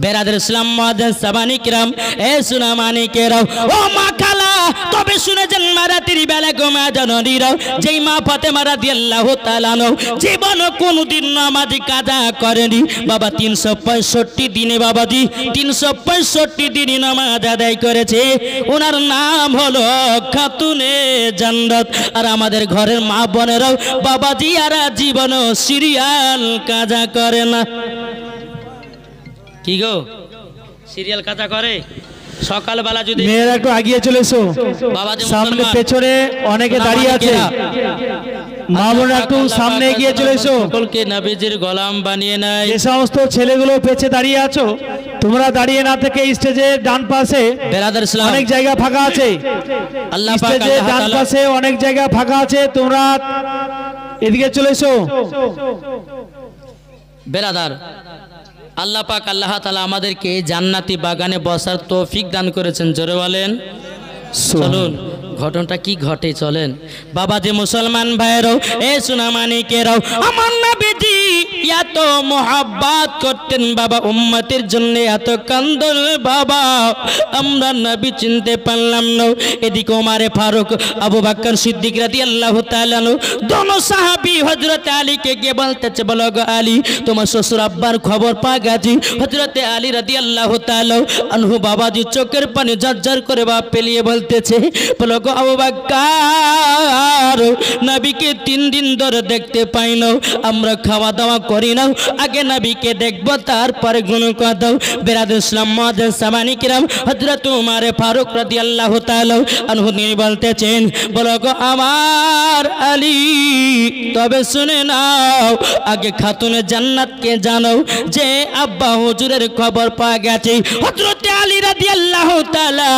বেরাদের ইসলাম মুআজ্জাজ সাবানি কিরাম এ সুনামানি কেরাও ও মা খালা তবে শুনে যান মারাতির বেলা গো মা জননীরাও যেই মা ফাতেমা রাদিয়াল্লাহু তাআলা আনহা জীবন কোনদিন নামাজ কাজা করেনি বাবা 365 দিনে বাবাজি 365 দিনে নামাজ আদায় করেছে ওনার নাম হলো খাতুনে জান্নাত আর আমাদের ঘরের মা বোনেরাও বাবাজি আর জীবন সিরিয়াল কাজা করে না কি গো সিরিয়াল কাজা করে সকালবেলা যদি মেয়েরা একটু আগিয়ে চলে এসো সামনে পেছনে অনেকে দাঁড়িয়ে আছে মা বোনেরা একটু সামনে এগিয়ে চলে এসো সকলকে নবীজির গোলাম বানিয়ে নেয় যে সমস্ত ছেলেগুলো পেছে দাঁড়িয়ে আছো তোমরা দাঁড়িয়ে না থেকে স্টেজের ডান পাশে বেরাদার ইসলাম অনেক জায়গা ফাঁকা আছে আল্লাহ পাক স্টেজের আল্লাহ ডান তাআলা পাশে অনেক জায়গা ফাঁকা আছে তোমরা এদিকে চলে এসো বেরাদার আল্লাহ পাক আল্লাহ তাআলা আমাদেরকে জান্নাতি বাগানে বসার তৌফিক দান করেছেন জোরে বলেন চলুন ঘটনাটা কি ঘটে চলেন বাবা যে মুসলমান ভাইরাও এ সুনামানিকেরাও আমার নবীজি এত মোহাব্বত করতেন বাবা উম্মতের জন্য এত কান্দন বাবা আমরা নবী চিনতে পারলাম না এদিকে ওমর ফারুক আবু বকর সিদ্দিক রাদিয়াল্লাহু তাআলা দোনো সাহাবী হযরত আলীকে গিয়ে বলতেছে বলো গো আলী তোমার শ্বশুর আব্বার খবর পা গেছি হযরত আলী রাদিয়াল্লাহু তাআলা আনহু বাবাজি চোখের পানি ঝরঝর করে বাপ পেলিয়ে বলতেছে বলো গো আবু বকর নবীকে 3 দিন ধরে দেখতে পাই না আমরা খাওয়া দাওয়া করি না আগে নবীকে দেখবো তারপরে গুণগান দাও বেরাদ ইসলাম মুআজ্জাজ সামানি কিরাম হযরত ওমর ফারুক রাদিয়াল্লাহু তাআলা আনহু তিনি বলতেছেন বলো গো আমার আলী তবে শুনে নাও আগে খাতুনে জান্নাতকে জানো যে আব্বা হুজুরের খবর পাওয়া গেছে হযরত আলী রাদিয়াল্লাহু তাআলা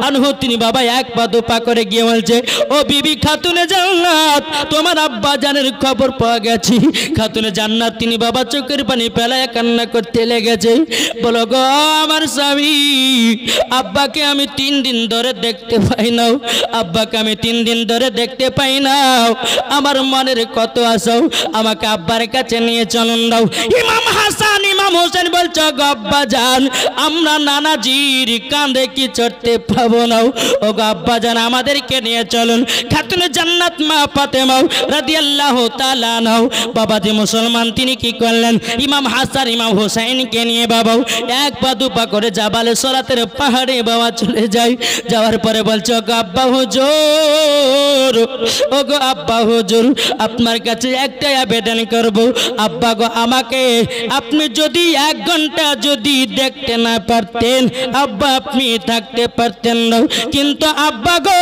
আনহু তিনি বাবা এক পা দু পা করে গিয়ে বলছে ও বিবি খাতুনে জান্নাত তোমার আব্বা জানের খবর পাওয়া গেছে খাতুনে জান্নাত তিনি বাবা বাবা চোখের পানি ফেলায় কান্না করতে লেগেছে। বলো গো আমার স্বামী, আব্বাকে আমি 3 দিন ধরে দেখতে পাই না, আব্বাকে আমি 3 দিন ধরে দেখতে পাই না, আমার মনের কত আশা, আমাকে আব্বার কাছে নিয়ে চলুন দাও। ইমাম হাসান ইমাম হোসেন বলছে গো আব্বা জান, আমরা নানাজির কাঁধে কি চড়তে পাবো না, ও গো আব্বা জান আমাদেরকে নিয়ে চলুন। খাতুনে জান্নাত মা ফাতেমা রাদিয়াল্লাহু তাআলা আনহা বাবাজি মুসলমান তিনি কি করলেন, ইমাম হাসান ইমাম হোসেনকে নিয়ে বাবা 1 পা 2 পা করে জাবালে সরাতের পাহাড়ে বাবা চলে যায়। যাওয়ার পরে বলছে ও গো আব্বা হুজুর, ও গো আব্বা হুজুর আপনার কাছে একটাই আবেদন করব, আব্বা গো আমাকে আপনি যদি 1 ঘন্টা যদি দেখতে না পারতেন আব্বা আপনি থাকতে পারতেন না, কিন্তু আব্বা গো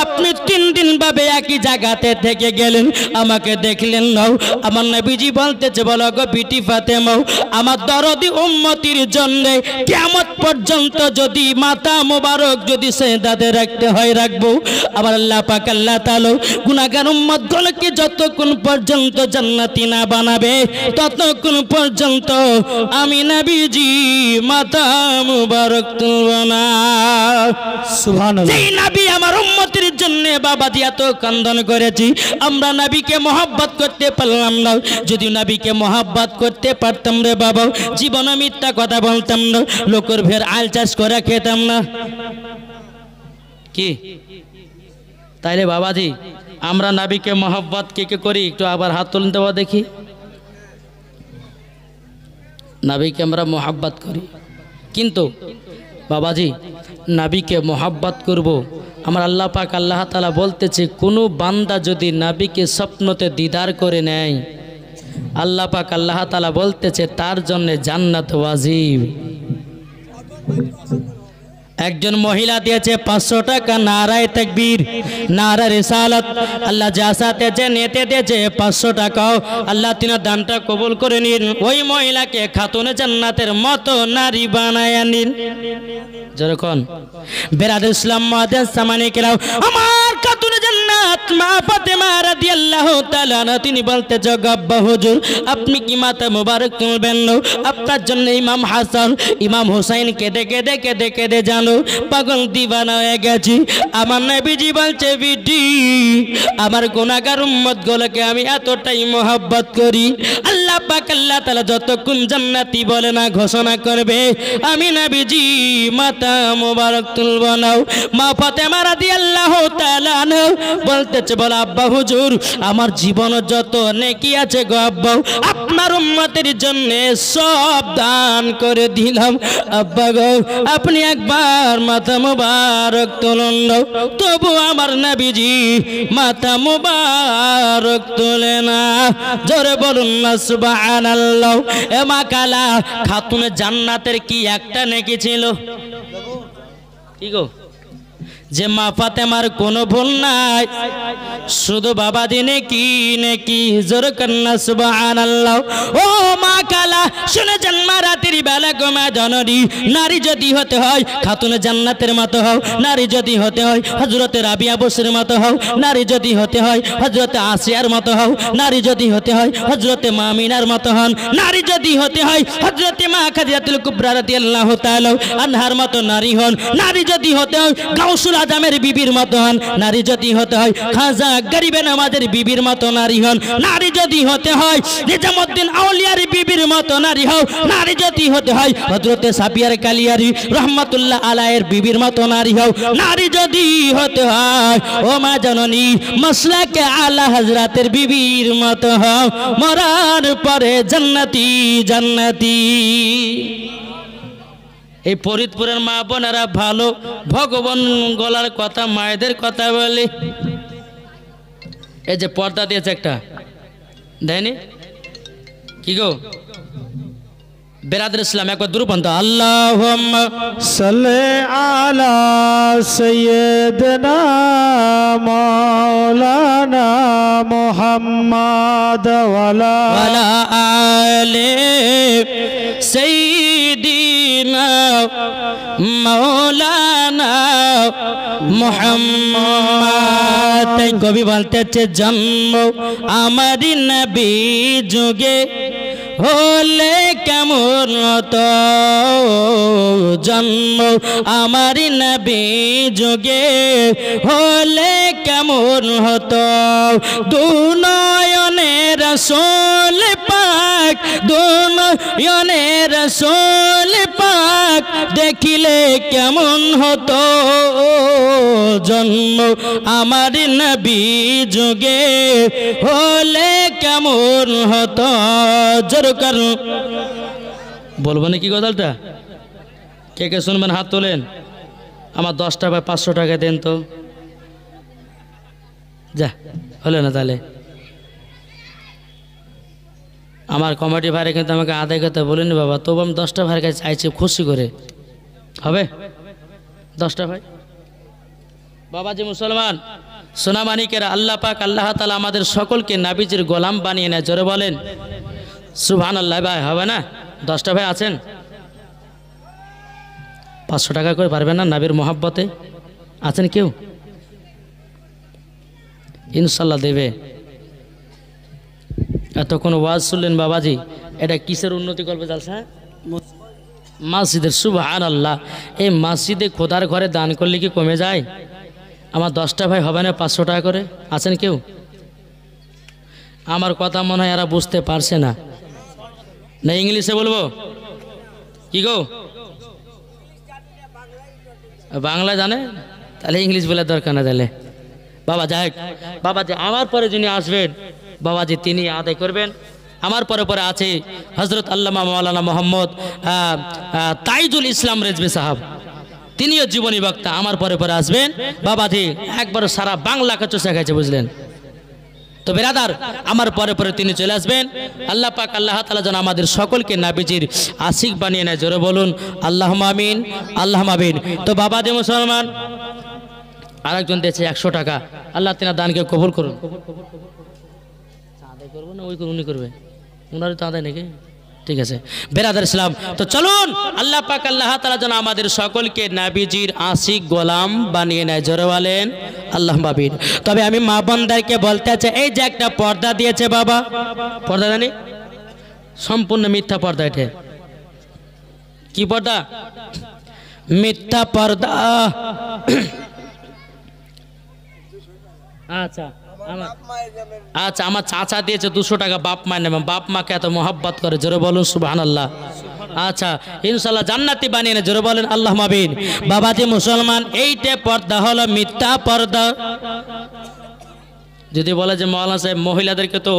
আপনি 3 দিন ভাবে একই জায়গাতে থেকে গেলেন, আমাকে দেখলেন না। আমার নবীজি বলতেছে বলো গো বিটি ফাতেমা, আমার দরদি উম্মতির জন্য কিয়ামত পর্যন্ত যদি মাথা মোবারক যদি সেজদাতে রাখতে হয় রাখবো। আবার আল্লাহ পাক আল্লাহ তাআলা গুনাহগার উম্মতগুলোকে যতক্ষণ পর্যন্ত জান্নাতি না বানাবে ততক্ষণ পর্যন্ত আমি নবীজি মাথা মোবারক তুলব না। সুবহানাল্লাহ। সেই নবী আমার উম্মতের জন্য বাবাজি এত কান্দন করেছি, আমরা নবীকে মহব্বত করতে পারলাম না। যদি নবীকে মহব্বত করতে পারতাম রে বাবা, জীবনে মিথ্যা কথা বলতাম না, লোকের ভের আল চাষ করে খেতাম না। কি তাইলে বাবাজি আমরা নবীকে মহব্বত কে কে করি, একটু আবার হাত তুলতে দেওয়া দেখি। নবীকে আমরা মহব্বত করি, কিন্তু বাবাজি নবীকে মহব্বত করব, আমার আল্লাহ পাক আল্লাহ তাআলা বলতেছে কোনো বান্দা যদি নবীকে স্বপ্নতে দিদার করে নেয় আল্লাহ পাক আল্লাহ তাআলা বলতেছে তার জন্য জান্নাত ওয়াজিব। একজন মহিলা দিয়েছে 500 টাকা, নারায়ে তাকবীর নারা রিসালাত, আল্লাহ যা সাথে যে নেতে দিয়েছে 500 টাকা, আল্লাহ তিনার দানটা কবুল করে নিন, ওই মহিলাকে খাতুনে জান্নাতের মতো নারী বানায় নিন। যখন বেরাদুল ইসলাম মুআদ্দিন সামানি কেরাম, আমার খাতুনে জান্নাত মা ফাতেমা রাদিয়াল্লাহু তাআলা আনহা তিনি বলতে আব্বা হুজুর আপনি কি মাথা মোবারক তুলবেন না, আপনার জন্য ইমাম হাসান ইমাম হোসেন কেঁদে কেঁদে কেঁদে কেঁদে জানো পাগল দিবানা হয়ে গেছি। আমার নবীজি বলছে বিটি আমার গুনাহগার উম্মত গুলোকে আমি এতটাই মহব্বত করি, আল্লাহ পাক আল্লাহ তাআলা যতক্ষণ জান্নাতি বলে না ঘোষণা করবে আমি নবীজি মাথা মোবারক তুলব না। মা ফাতেমা রাদিয়াল্লাহু তাআলা আনহা বলতেছে বল আব্বা হুজুর আমার জীবন যত নেকি আছে গো আব্বা আপনার উম্মতের জন্য সব দান করে দিলাম, আব্বা গো আপনি একবার মাথা মোবারক তুলুন না। তবু আমার নবীজি মাথা মোবারক তোলে না, জোরে বলুন না সুবহানাল্লাহ। এ মা কালা খাতুনে জান্নাতের কি একটা নেকি ছিল? কি গো যে মা ফাতেমার কোনো ভুল নাই, শুধু বাবা দিনে কি নেকি, জোরে কন্না সুবহানাল্লাহ। ও মা কালা শুনে জন্মা রাতের বেলা গো মা জননী, নারী যদি হতে হয় খাতুনে জান্নাতের মতো হও, নারী যদি হতে হয় হযরতে রাবিয়া বসরির মতো হও, নারী যদি হতে হয় হযরতে আসিয়ার মতো হও, নারী যদি হতে হয় হযরতে মা আমিনার মতো হন, নারী যদি হতে হয় হযরতে মা খাদিজাতুল কুবরা রাদিয়াল্লাহু তাআলা আনহার মতো নারী হন, নারী যদি হতে হয় গাউসুল আজমের বিবির মতো হন, নারী যদি হতে হয় খাজা গরিবে নামাজের বিবির মতো নারী হন, নারী যদি হতে হয় নিজামউদ্দিন আউলিয়ার বিবির মতো নারী হও, নারী যদি হতে হয় হযরতে সাবিয়ার কালিয়ারি রহমাতুল্লাহ আলাইহির বিবির মতো নারী হও, নারী যদি হতে হয় ও মা জননী মাসলাকে আলা হযরতের বিবির মতো হও, মরার পরে জান্নাতি জান্নাতি। এই ফরিদপুরের মা বোনেরা ভালো ভগবান গলার কথা মায়েদের কথা বলে। এই যে পর্দা দিয়েছে একটা দেয়নি কি গো বেরাদুল ইসলাম একবার দুরূপন্ত আল্লাহুম্মা সাল্লি আলা সাইয়্যিদিনা মাওলানা মুহাম্মাদ ওয়ালা আলে সাইয়্যিদিনা মাওলানা মুহাম্মাদ। কবি বলতেছে জন্ম আমারি নবী যুগে হলে কেমন হতো জন্ম আমার নবী যুগে হলে কেমন হতো দুনয়নে রাসূল পাক দুনয়নে রাসূল পাক দেখিলে কেমন হতো জন্ম আমার নবী যুগে হলে কেমন হতো জোর করুন বলবো নাকি গজলটা কে কে শুনবেন হাত তোলেন আমার 10টা বা 500 টাকা দেন তো যা হলো না তাহলে আমার কমিটি ভাইরে কিন্তু আমাকে আদায় করতে বলেনি বাবা তবু আমি 10টা ভাইয়ের কাছে চাইছি খুশি করে হবে 10টা ভাই বাবাজি মুসলমান সোনামানিকের আল্লাহ পাক আল্লাহ তাআলা আমাদের সকলকে নবীজির গোলাম বানিয়ে নেয় জোরে বলেন সুবহানাল্লাহ ভাই হবে না 10টা ভাই আছেন 500 টাকা করে পারবেন না নবীর মহব্বতে আছেন কেউ ইনশাআল্লাহ দেবে এতক্ষণ ওয়াজ শুনলেন বাবাজি এটা কিসের উন্নতি করবে জালসা মসজিদের সুবহানাল্লাহ এই মসজিদে খোদার ঘরে দান করলে কি কমে যায় আমার 10টা ভাই হবে না 500 টাকা করে আছেন কেউ আমার কথা মনে হয় এরা বুঝতে পারছে না না ইংলিশে বলবো কি গো বাংলা জানে তাহলে ইংলিশ বলে দরকার না তাহলে বাবা যাই বাবাজি আমার পরে যিনি আসবেন বাবাজি তিনি আদায় করবেন আমার পরে পরে আছে হযরত আল্লামা মাওলানা মোহাম্মদ তাইজুল ইসলাম রেজভী সাহেব তিনিও জীবনী বক্তা আমার পরে পরে আসবেন বাবাজি একবার সারা বাংলাকে চষে গেছে বুঝলেন তো বেরাদার আমার পরে পরে তিনি চলে আসবেন আল্লাহ পাক আল্লাহ তাআলা যেন আমাদের সকলকে নবীজির আশিক বানিয়ে নেয় জোরে বলুন আল্লাহুম্মা আমিন আল্লাহুম্মা আমিন তো বাবাজি মুসলমান আরেকজন দিয়েছে 100 টাকা আল্লাহ তিনার দানকে কবুল করুন আদায় করবো না ওই উনি করবে ওনারই তো আদায় নাকি ঠিক আছে বেরাদার ইসলাম তো চলুন আল্লাহ পাক আল্লাহ তাআলা যেন আমাদের সকলকে নবীজির আশিক গোলাম বানিয়ে নেয় জোরে বলেন আল্লাহুম্মা আমিন তবে আমি মা বোনদেরকে বলতে চাই এই যে একটা পর্দা দিয়েছে বাবা পর্দা জানি সম্পূর্ণ মিথ্যা পর্দা এটা কি পর্দা মিথ্যা পর্দা আচ্ছা আচ্ছা আমার চাচা দিয়েছে 200 টাকা বাপ মায়ের নামে বাপ মাকে এত মহব্বত করে জোরে বলুন সুবহানাল্লাহ আচ্ছা ইনশাআল্লাহ জান্নাতি বানিয়ে নে জোরে বলেন আল্লাহুম্মা আমিন বাবাজি মুসলমান এইটা পর্দা হলো মিথ্যা পর্দা যদি বলে যে মাওলানা সাহেব মহিলাদেরকে তো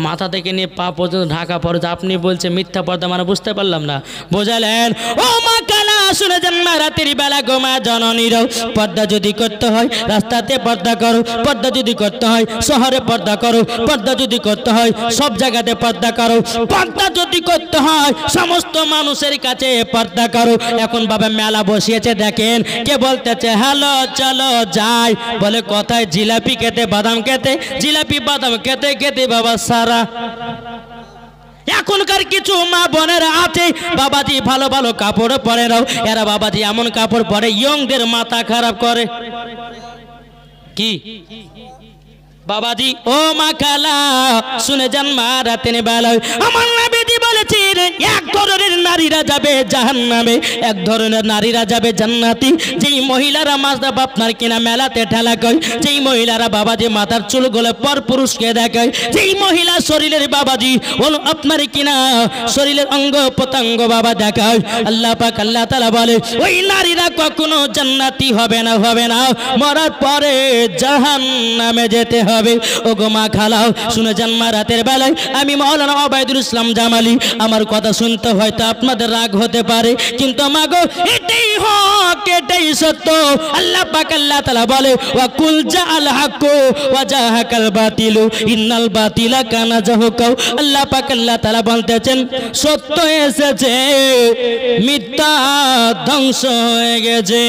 মাথা থেকে নিয়ে পা পর্যন্ত ঢাকা পড়ে আপনি বলছে মিথ্যা পর্দা মানে বুঝতে পারলাম না বোঝালেন ও মা কানা শুনে যান মা রাতের বেলা গোমা জননীর পর্দা যদি করতে হয় রাস্তাতে পর্দা করো পর্দা যদি করতে হয় শহরে পর্দা করো পর্দা যদি করতে হয় সব জায়গাতে পর্দা করো পর্দা যদি করতে হয় সমস্ত মানুষের কাছে পর্দা করো এখন বাবা মেলা বসিয়েছে দেখেন কে বলতেছে হ্যালো চলো যাই বলে কোথায় জিলাপি খেতে বাদাম খেতে জিলাপি বাদাম খেতে খেতে বাবা সারা এখনকার কিছু মা বোনেরা আছে বাবাজি ভালো ভালো কাপড় পরে নাও এরা বাবাজি এমন কাপড় পরে ইয়ংদের মাথা খারাপ করে কি বাবাজি ও মা খালা শুনে যান মা রাতের বেলায় আমার নবীজি বলেছেন এক ধরনের নারীরা যাবে জাহান্নামে এক ধরনের নারীরা যাবে জান্নাতি যেই মহিলারা মাঝদাব আপনার কিনা মেলাতে ঠেলা কয় যেই মহিলারা বাবাজি মাথার চুলগুলো পর পুরুষকে দেখায় যেই মহিলা শরীরের বাবাজি ওন আপনার কিনা শরীরের অঙ্গ প্রত্যঙ্গ বাবা দেখায় আল্লাহ পাক আল্লাহ তাআলা বলে ওই নারীরা কখনো জান্নাতি হবে না মরার পরে জাহান্নামে যেতে হবে ও গো মা খালাও শুনে যান মা রাতের বেলায় আমি মাওলানা ওবায়দুল ইসলাম জামালি আমার কথা শুনতে হয়তো আপনাদের রাগ হতে পারে কিন্তু মা গো এটাই হক এটাই সত্য আল্লাহ পাক আল্লাহ তাআলা বলে ওয়া কুল জাআল হাক্কু ওয়া জাহাকাল বাতিলু ইন্নাল বাতিলা কানা জাহুকা আল্লাহ পাক আল্লাহ তাআলা বলতেছেন সত্য এসেছে মিথ্যা ধ্বংস হয়ে গেছে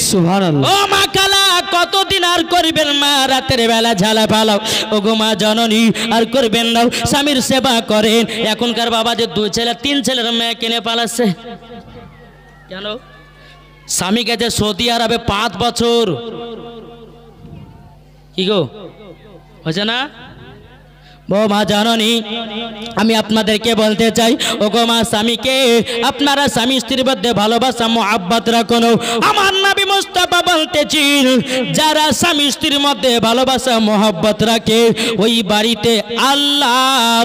সুবহানাল্লাহ ও মা খালা কতদিন আর করবেন মা রাতের বেলা ঝালা ফালাও ও গো মা জননী আর করবেন না স্বামীর সেবা করেন এখনকার বাবা যে 2 ছেলে 3 ছেলের মেয়ে কিনে পালাচ্ছে কেন স্বামী গেছে সৌদি আরবে 5 বছর কি গো হচ্ছে না মা জননী, আমি আপনাদেরকে বলতে চাই, ওগো মা স্বামীকে আপনারা স্বামী স্ত্রীর মধ্যে ভালোবাসা মোহাব্বত রাখুন। আমার নবী মুস্তাফা বলতেছেন, যারা স্বামী স্ত্রীর মধ্যে ভালোবাসা মোহাব্বত রাখে ওই বাড়িতে আল্লাহ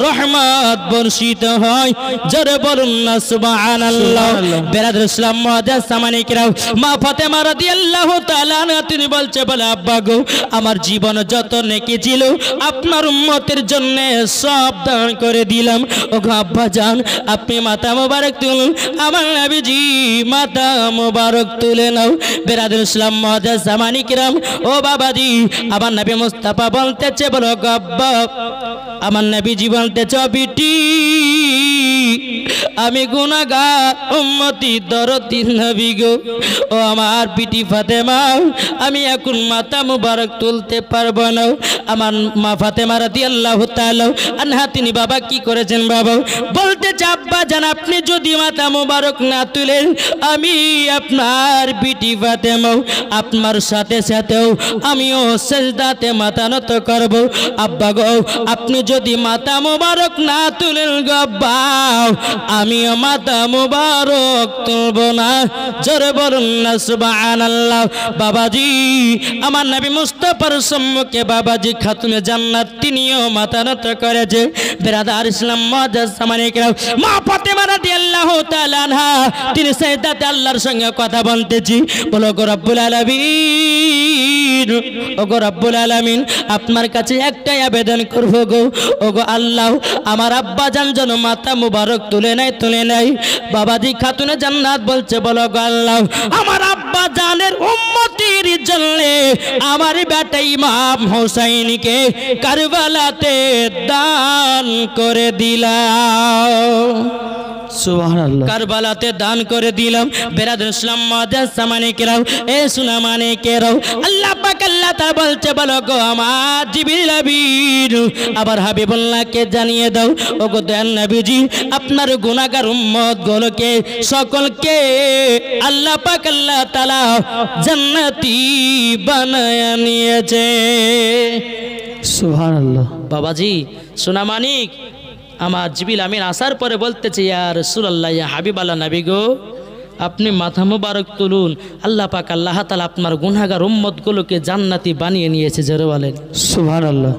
রহমত বর্ষিত হয়। জোরে বলুন না সুবহানাল্লাহ। বেরাদর ইসলাম মুআজ্জাজ সামানিকরাও, মা ফাতেমা রাদিয়াল্লাহু তাআলা আনহা তিনি বলছে, বলে আব্বা গো, আমার জীবন যত নেকি ছিল আপনার উম্মতের জন্য সব দান করে দিলাম। ও আব্বা জান, আপনি মাথা মোবারক তুলুন, আমার নবীজি মাথা মোবারক তুলে নাও। বেরাদর ইসলাম মুআজ্জাজ সামানিকরাম, ও বাবাজি, আমার নবী মুস্তাফা বলতেছে, বলো গো আব্বা, আমার নবীজি বলতেছে, বিটি আমি গুনাহগার উম্মতি দরদি নবী গো। ও আমার বিটি ফাতেমা, আমি এখন মাথা মুবারক তুলতে পারবো না। আমার মা ফাতেমা রাদিয়াল্লাহু তাআলা আনহা তিনি বাবা কি করেছেন, বাবা বলতে আব্বা জান, আপনি যদি মাথা মুবারক না তুলেন, আমি আপনার বিটি ফাতেমা আপনার সাথে সাথেও আমিও সেজদাতে মাথা নত করব। আব্বা গো, আপনি যদি মাথা মুবারক না তুলেন গো আব্বা, আমিও মাথা মুবারক তুলব না। জোরে বলুন না সুবহানাল্লাহ। বাবাজি, আমার নবী মুস্তাফার সম্মুখে বাবাজি খাতুনে জান্নাত তিনিও মাথা নত করেছে। বেরাদার ইসলাম মুআজ্জাজ সামানিকরাও, মা ফাতেমা রাদিয়াল্লাহু তাআলা আনহা তিনি সেজদাতে আল্লাহর সঙ্গে কথা বলতেছি, বলো গো রব্বুল আলামিন, ও গো রব্বুল আলামিন, আপনার কাছে একটাই আবেদন করব গো, ও গো আল্লাহ, আমার আব্বা জান যেন মাথা মুবারক তুলে নাই। বাবাজি খাতুনে জান্নাত বলছে, বলো গো আল্লাহ, আমার আব্বা জানের উম্মতির জন্য আমার বেটা ইমাম হোসাইনকে কারবালাতে দান করে দিলাম। সুবহানাল্লাহ। কারবালাতে দান করে দিলাম। বেরাদর ইসলাম মুআজ্জাজ সামানিকরাও, এ সুনা মানিকেরাও, আল্লাহ পাক আল্লাহ তাআলা বলছে, বলো গো আমার জিবরিল আমিন, আবার হাবিবুল্লাহকে জানিয়ে দাও, ও গো দয়াল নবীজি, আপনার গুনাহগার উম্মত গুলোকে সকলকে আল্লাহ পাক আল্লাহ তাআলা জান্নাতি বানায়া নিয়েছে। সুবহানাল্লাহ। বাবাজি সোনা মানিক, আমার জিবরিল আমিন আসার পরে বলতেছে, ইয়া রাসূলুল্লাহ, ইয়া হাবিবাল্লাহ নবী গো, আপনি মাথা মুবারক তুলুন, আল্লাহ পাক আল্লাহ তাআলা আপনার গুনাহগার উম্মতগুলোকে জান্নাতি বানিয়ে নিয়েছে। জোরে বলেন সুবহানাল্লাহ।